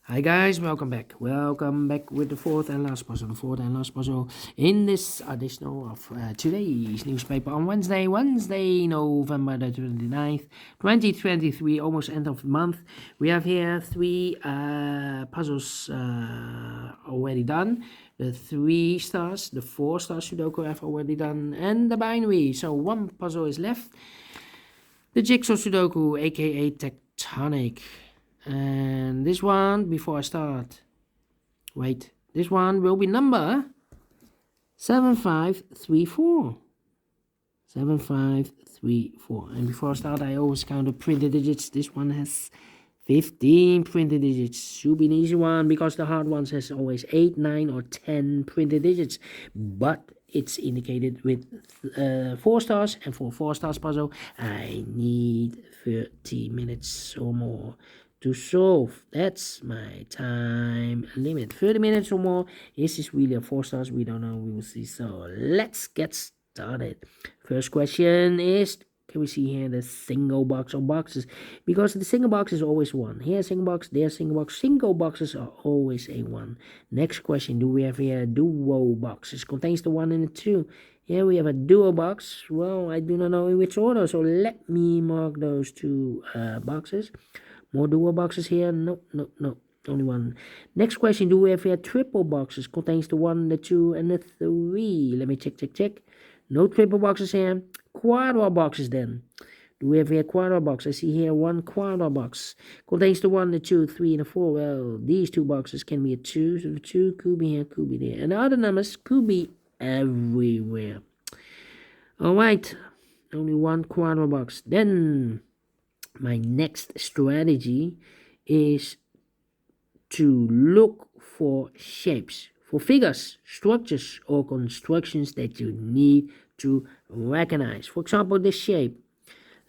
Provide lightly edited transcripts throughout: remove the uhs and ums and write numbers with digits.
Hi guys, welcome back. Welcome back with the fourth and last puzzle in this additional of today's newspaper on Wednesday, November the 29th, 2023, almost end of the month. We have here three puzzles already done. The 3 stars, the 4 star Sudoku I've already done, and the binary. So one puzzle is left. The Jigsaw Sudoku, aka Tectonic. And this one, before I start, wait, this one will be number 7534. 7534. And before I start, I always count the printed digits. This one has 15 printed digits. Should be an easy one because the hard ones has always 8, 9, or 10 printed digits. But it's indicated with 4 stars, and for 4 stars puzzle, I need 30 minutes or more to solve. That's my time limit. 30 minutes or more. Is this really a 4 stars? We don't know. We will see. So let's get started. First question is, can we see here the single box or boxes? Because the single box is always 1. Here single box, there single box. Single boxes are always a 1. Next question, do we have here duo boxes? Contains the 1 and the 2. Here we have a duo box. Well, I do not know in which order, so let me mark those 2 boxes. More dual boxes here? No. Only 1. Next question, do we have here triple boxes? Contains the 1, the 2, and the 3. Let me check. No triple boxes here. Quadra boxes then. Do we have here quadra box? I see here 1 quadra box. Contains the 1, the 2, 3, and the 4. Well, these 2 boxes can be a 2. So the 2 could be here, could be there. And the other numbers could be everywhere. Alright. Only 1 quadra box. Then my next strategy is to look for shapes, for figures, structures, or constructions that you need to recognize. For example, this shape.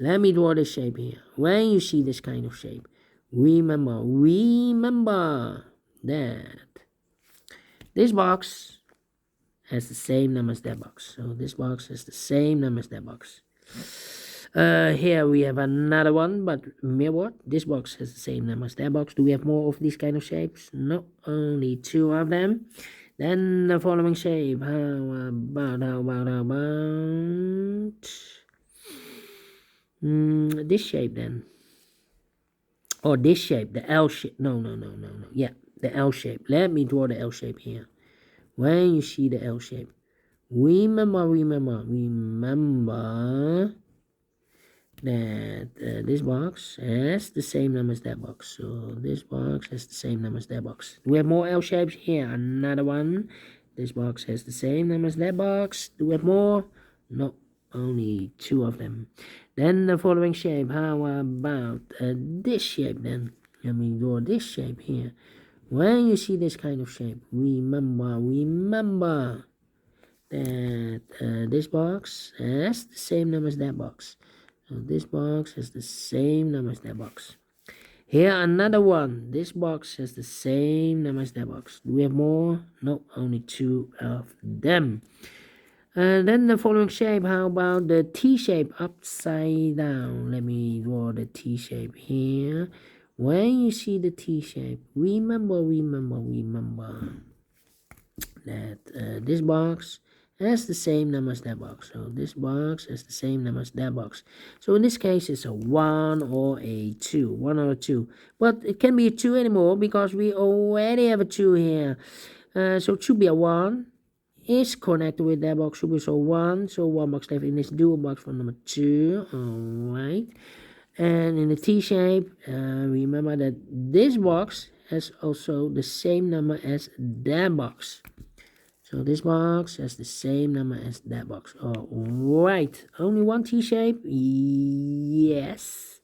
Let me draw this shape here. When you see this kind of shape, remember that this box has the same number as that box. So this box has the same number as that box. Here we have another one, but mirror. This box has the same number as that box. Do we have more of these kind of shapes? No, only 2 of them. Then the following shape. How about this shape then? Or this shape, the L shape. No. Yeah, the L shape. Let me draw the L shape here. When you see the L shape, remember that this box has the same number as that box. So this box has the same number as that box. Do we have more L shapes? Here, another one. This box has the same number as that box. Do we have more? No, only 2 of them. Then the following shape. How about this shape then? Let me draw this shape here. When you see this kind of shape, remember that this box has the same number as that box. So this box has the same number as that box. Here another one. This box has the same number as that box. Do we have more? No, only 2 of them. And then the following shape. How about the T shape upside down? Let me draw the T shape here. When you see the T shape, remember that this box has the same number as that box. So this box has the same number as that box. So in this case, it's a 1 or a 2. 1 or a 2. But it can be a 2 anymore because we already have a 2 here. So it should be a 1. Is connected with that box. Should be so 1. So 1 box left in this dual box for number 2. Alright. And in the T shape, remember that this box has also the same number as that box. So this box has the same number as that box. Alright, only 1 T-shape? Yes.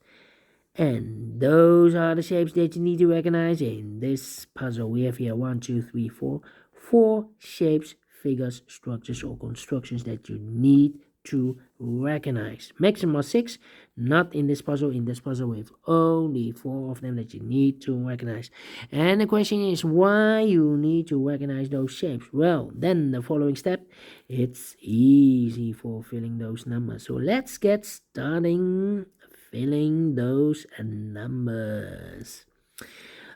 And those are the shapes that you need to recognize in this puzzle. We have here 1, 2, 3, 4. 4 shapes, figures, structures, or constructions that you need to recognize. Maximum 6, not in this puzzle. In this puzzle we have only 4 of them that you need to recognize. And the question is why you need to recognize those shapes. Well, then the following step, it's easy for filling those numbers. So let's get starting filling those numbers.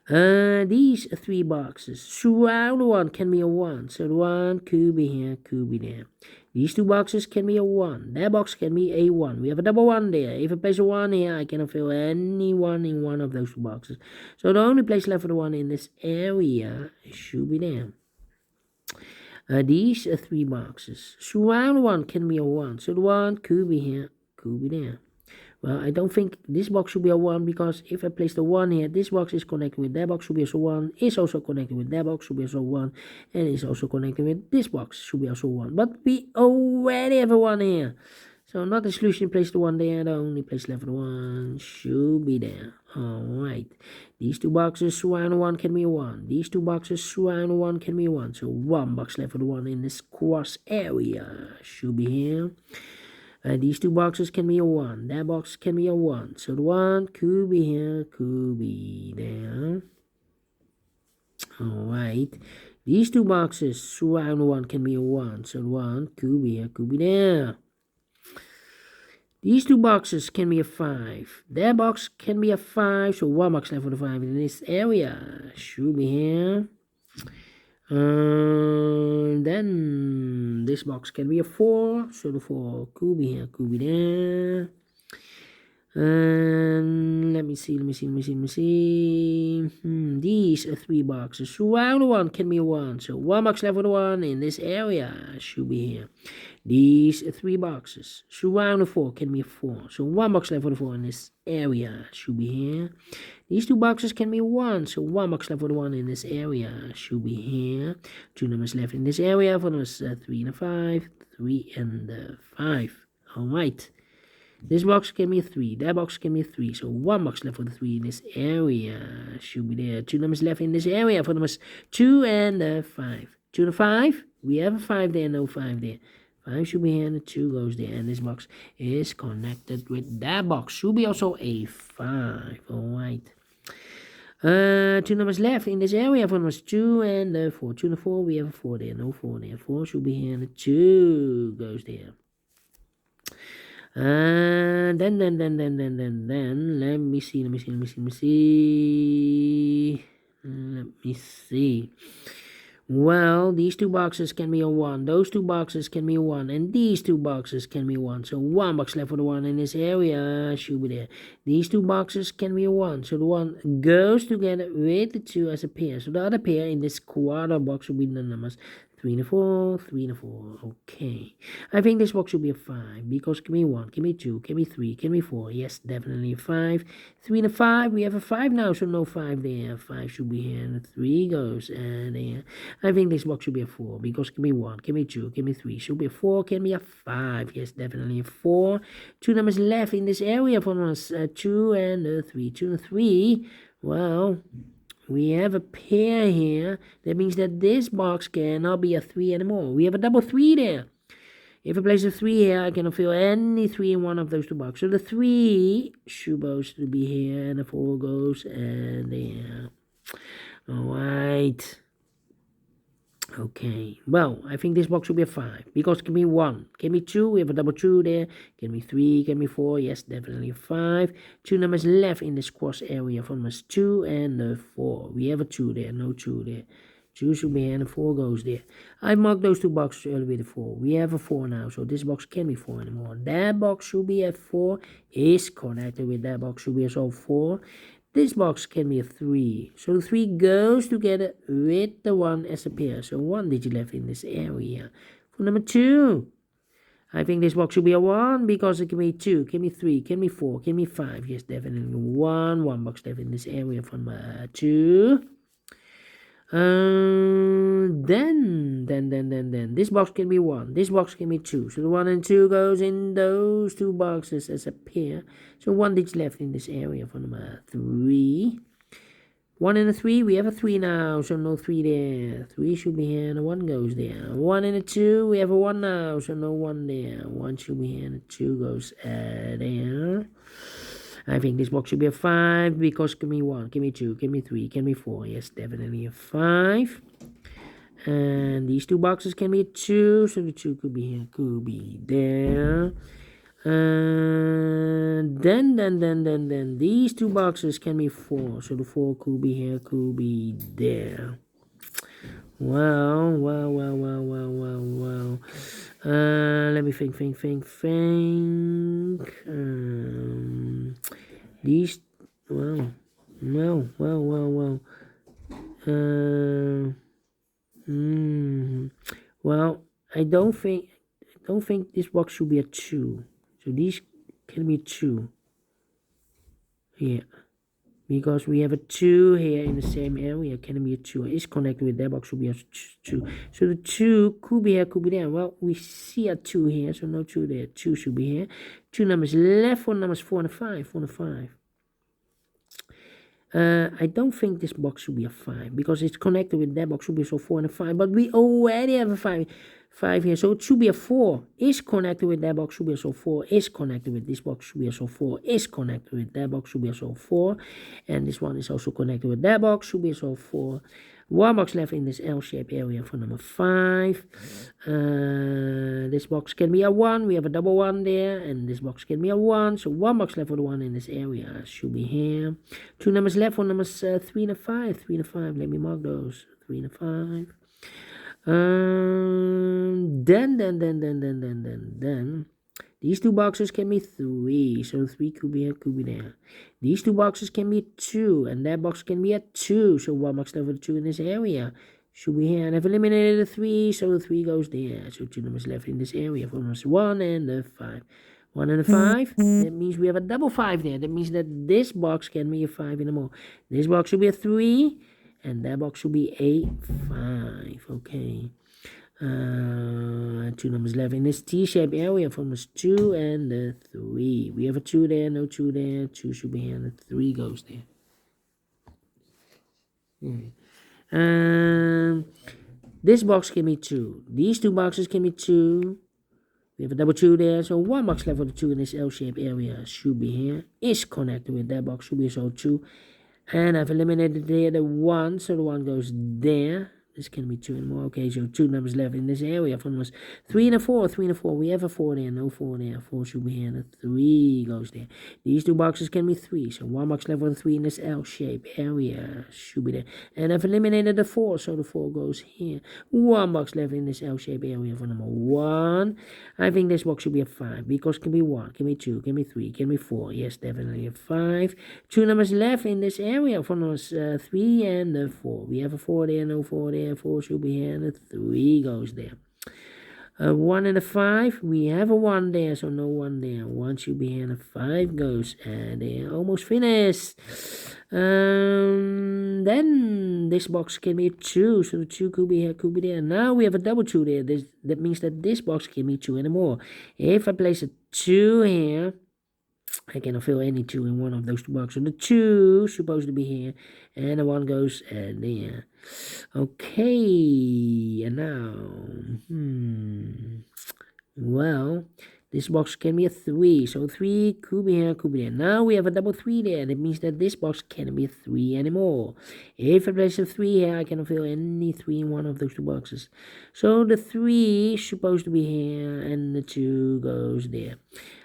These 3 boxes surround the 1 can be a 1, so the 1 could be here, could be there. These 2 boxes can be a 1, that box can be a 1. We have a double 1 there. If I place a 1 here, I cannot fill any 1 in one of those 2 boxes. So the only place left for the 1 in this area should be there. These 3 boxes surround 1 can be a 1, so the 1 could be here, could be there. Well, I don't think this box should be a 1, because if I place the 1 here, this box is connected with that box, should be also 1, is also connected with that box, should be also 1, and is also connected with this box, should be also 1. But we already have a 1 here. So not the solution, place the 1 there, the only place left for the 1 should be there. Alright. These 2 boxes surround 1 can be a 1. These 2 boxes surround 1 can be a 1. So 1 box left for the 1 in this cross area should be here. These 2 boxes can be a 1. That box can be a 1. So the 1 could be here, could be there. Alright. These 2 boxes surround 1 can be a 1. So the 1 could be here, could be there. These 2 boxes can be a 5. That box can be a 5. So 1 box left for the 5 in this area should be here. Then this box can be a 4, so the 4 could be here, could be there. And let me see. These 3 boxes surround 1 can be a 1, so 1 box left for the 1 in this area should be here. These 3 boxes surround the 4 can be a 4, so 1 box left for the 4 in this area should be here. These 2 boxes can be 1, so 1 box left for the 1 in this area should be here. 2 numbers left in this area for numbers 3 and 5, 3 and 5. Alright. This box can be a 3, that box can be a 3, so 1 box left for the 3 in this area should be there. 2 numbers left in this area for numbers 2 and 5. 2 and 5, we have a 5 there, no 5 there. 5 should be here and the 2 goes there, and this box is connected with that box. Should be also a 5, alright. 2 numbers left in this area for numbers 2 and 4. 2 and 4, we have a 4 there, no 4 there. 4 should be here and the 2 goes there. Then let me see. Well, these 2 boxes can be a 1, those 2 boxes can be a 1, and these 2 boxes can be 1. So 1 box left for the 1 in this area should be there. These 2 boxes can be a 1, so the 1 goes together with the 2 as a pair. So the other pair in this quarter box will be the numbers 3 and 4, 3 and 4. Okay. I think this box should be a 5, because can be 1, can be 2, can be 3, can be 4. Yes, definitely a 5. 3 and a 5, we have a 5 now, so no 5 there. 5 should be here, and the 3 goes there. I think this box should be a 4, because can be 1, can be 2, can be 3, should be a 4, can be a 5. Yes, definitely a 4. 2 numbers left in this area for us, 2 and 3. 2 and 3, well, we have a pair here. That means that this box cannot be a 3 anymore. We have a double 3 there. If I place a 3 here, I cannot fill any 3 in one of those 2 boxes. So the 3 supposed to be here, and the 4 goes there. Alright. Okay, well, I think this box should be a 5, because it can be 1, can be 2, we have a double 2 there, can be 3, can be 4, yes, definitely a 5. 2 numbers left in this cross area for numbers 2 and 4. We have a 2 there, no 2 there. 2 should be here, and the 4 goes there. I marked those 2 boxes earlier with a 4. We have a 4 now, so this box can't be 4 anymore. That box should be a 4, is connected with that box, should be also 4. This box can be a 3, so the 3 goes together with the 1 as a pair, so 1 digit left in this area. For number 2, I think this box should be a 1, because it can be 2, can be 3, can be 4, can be 5, yes, definitely 1 box left in this area for number 2. Then this box can be 1, this box can be 2, so the 1 and 2 goes in those 2 boxes as a pair, so 1 digit left in this area for number 3. 1 and a 3, we have a 3 now, so no 3 there. 3 should be here, and a 1 goes there. 1 and a 2, we have a 1 now, so no 1 there. 1 should be here, and a 2 goes there. I think this box should be a 5, because can be 1, can be 2, can be 3, can be 4. Yes, definitely a 5. And these 2 boxes can be a 2, so the 2 could be here, could be there. Then these two boxes can be 4. So the 4 could be here, could be there. Well. Let me think. These, well. Well, I don't think this box should be a 2. So these can be 2. Here. Because we have a 2 here in the same area, can be a 2. Is connected with that box should be a 2. So the 2 could be here, could be there. Well, we see a 2 here, so no 2 there. 2 should be here. 2 numbers left, 4 numbers 4 and 5. 4 and 5. I don't think this box should be a 5 because it's connected with that box should be so 4 and a 5. But we already have a 5 here, so it should be a 4. Is connected with that box should be so 4. Is connected with this box should be so 4. Is connected with that box should be so 4. And this one is also connected with that box should be so 4. One box left in this L-shaped area for number 5. This box can be a 1. We have a double 1 there. And this box can be a 1. So one box left for the 1 in this area should be here. 2 numbers left for numbers 3 and 5. 3 and 5. Let me mark those. 3 and 5. Then these two boxes can be 3. So 3 could be here, could be there. These two boxes can be 2. And that box can be a 2. So one box left for the 2 in this area should be here. And I've eliminated the 3. So the 3 goes there. So 2 numbers left in this area for numbers 1 and the 5. 1 and a 5. That means we have a double 5 there. That means that this box can be a 5 anymore. This box should be a 3. And that box should be a 5. Okay. 2 numbers left in this T-shaped area for numbers 2 and the 3. We have a 2 there, no 2 there. 2 should be here, and the 3 goes there. This box can be 2. These two boxes can be 2. We have a double 2 there, so one box left for the 2 in this L-shaped area should be here. Is connected with that box should be so 2. And I've eliminated there the 1, so the 1 goes there. This can be 2 and more. Okay, so 2 numbers left in this area for numbers 3 and a 4. 3 and a 4. We have a 4 there, no 4 there. 4 should be here, and the 3 goes there. These two boxes can be 3. So one box left for the 3 in this L-shaped area should be there. And I've eliminated the 4, so the 4 goes here. One box left in this L-shaped area for number 1. I think this box should be a 5 because it can be 1, can be 2, can be 3, can be 4. Yes, definitely a 5. 2 numbers left in this area for numbers 3 and the 4. We have a 4 there, no 4 there. 4 should be here, and the 3 goes there. 1 and a 5. We have a 1 there, so no 1 there. 1 should be here, and a 5 goes there. Almost finished. Then this box can be a 2, so the 2 could be here, could be there. Now we have a double 2 there. That means that this box can be 2 anymore. If I place a 2 here, I cannot fill any 2 in one of those two boxes. So the 2 is supposed to be here, and the 1 goes there. Okay, and now, well, this box can be a 3. So 3 could be here, could be there. Now we have a double 3 there. That means that this box can't be a 3 anymore. If I place a 3 here, I cannot fill any 3 in one of those two boxes. So the 3 is supposed to be here, and the 2 goes there.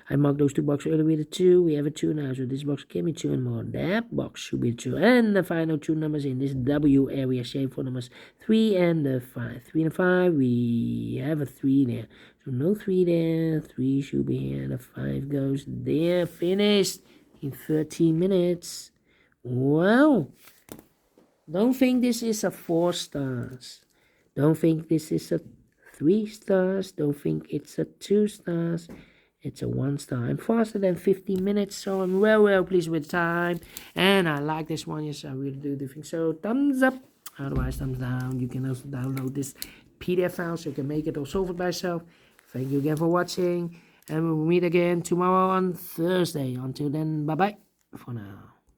I marked those two boxes earlier with a 2. We have a 2 now, so this box can be 2 and more. That box should be 2. And the final 2 numbers in this W area shape for numbers 3 and the 5. 3 and 5, we have a 3 there. So no 3 there. 3 should be here, and the 5 goes there. Finished in 13 minutes. Well, don't think this is a 4 stars. Don't think this is a 3 stars. Don't think it's a 2 stars. It's a 1 star. I'm faster than 15 minutes, so I'm well pleased with time. And I like this one. Yes, I really do think so. Thumbs up. Otherwise, thumbs down. You can also download this PDF file so you can make it or solve it by yourself. Thank you again for watching. And we'll meet again tomorrow on Thursday. Until then, bye-bye for now.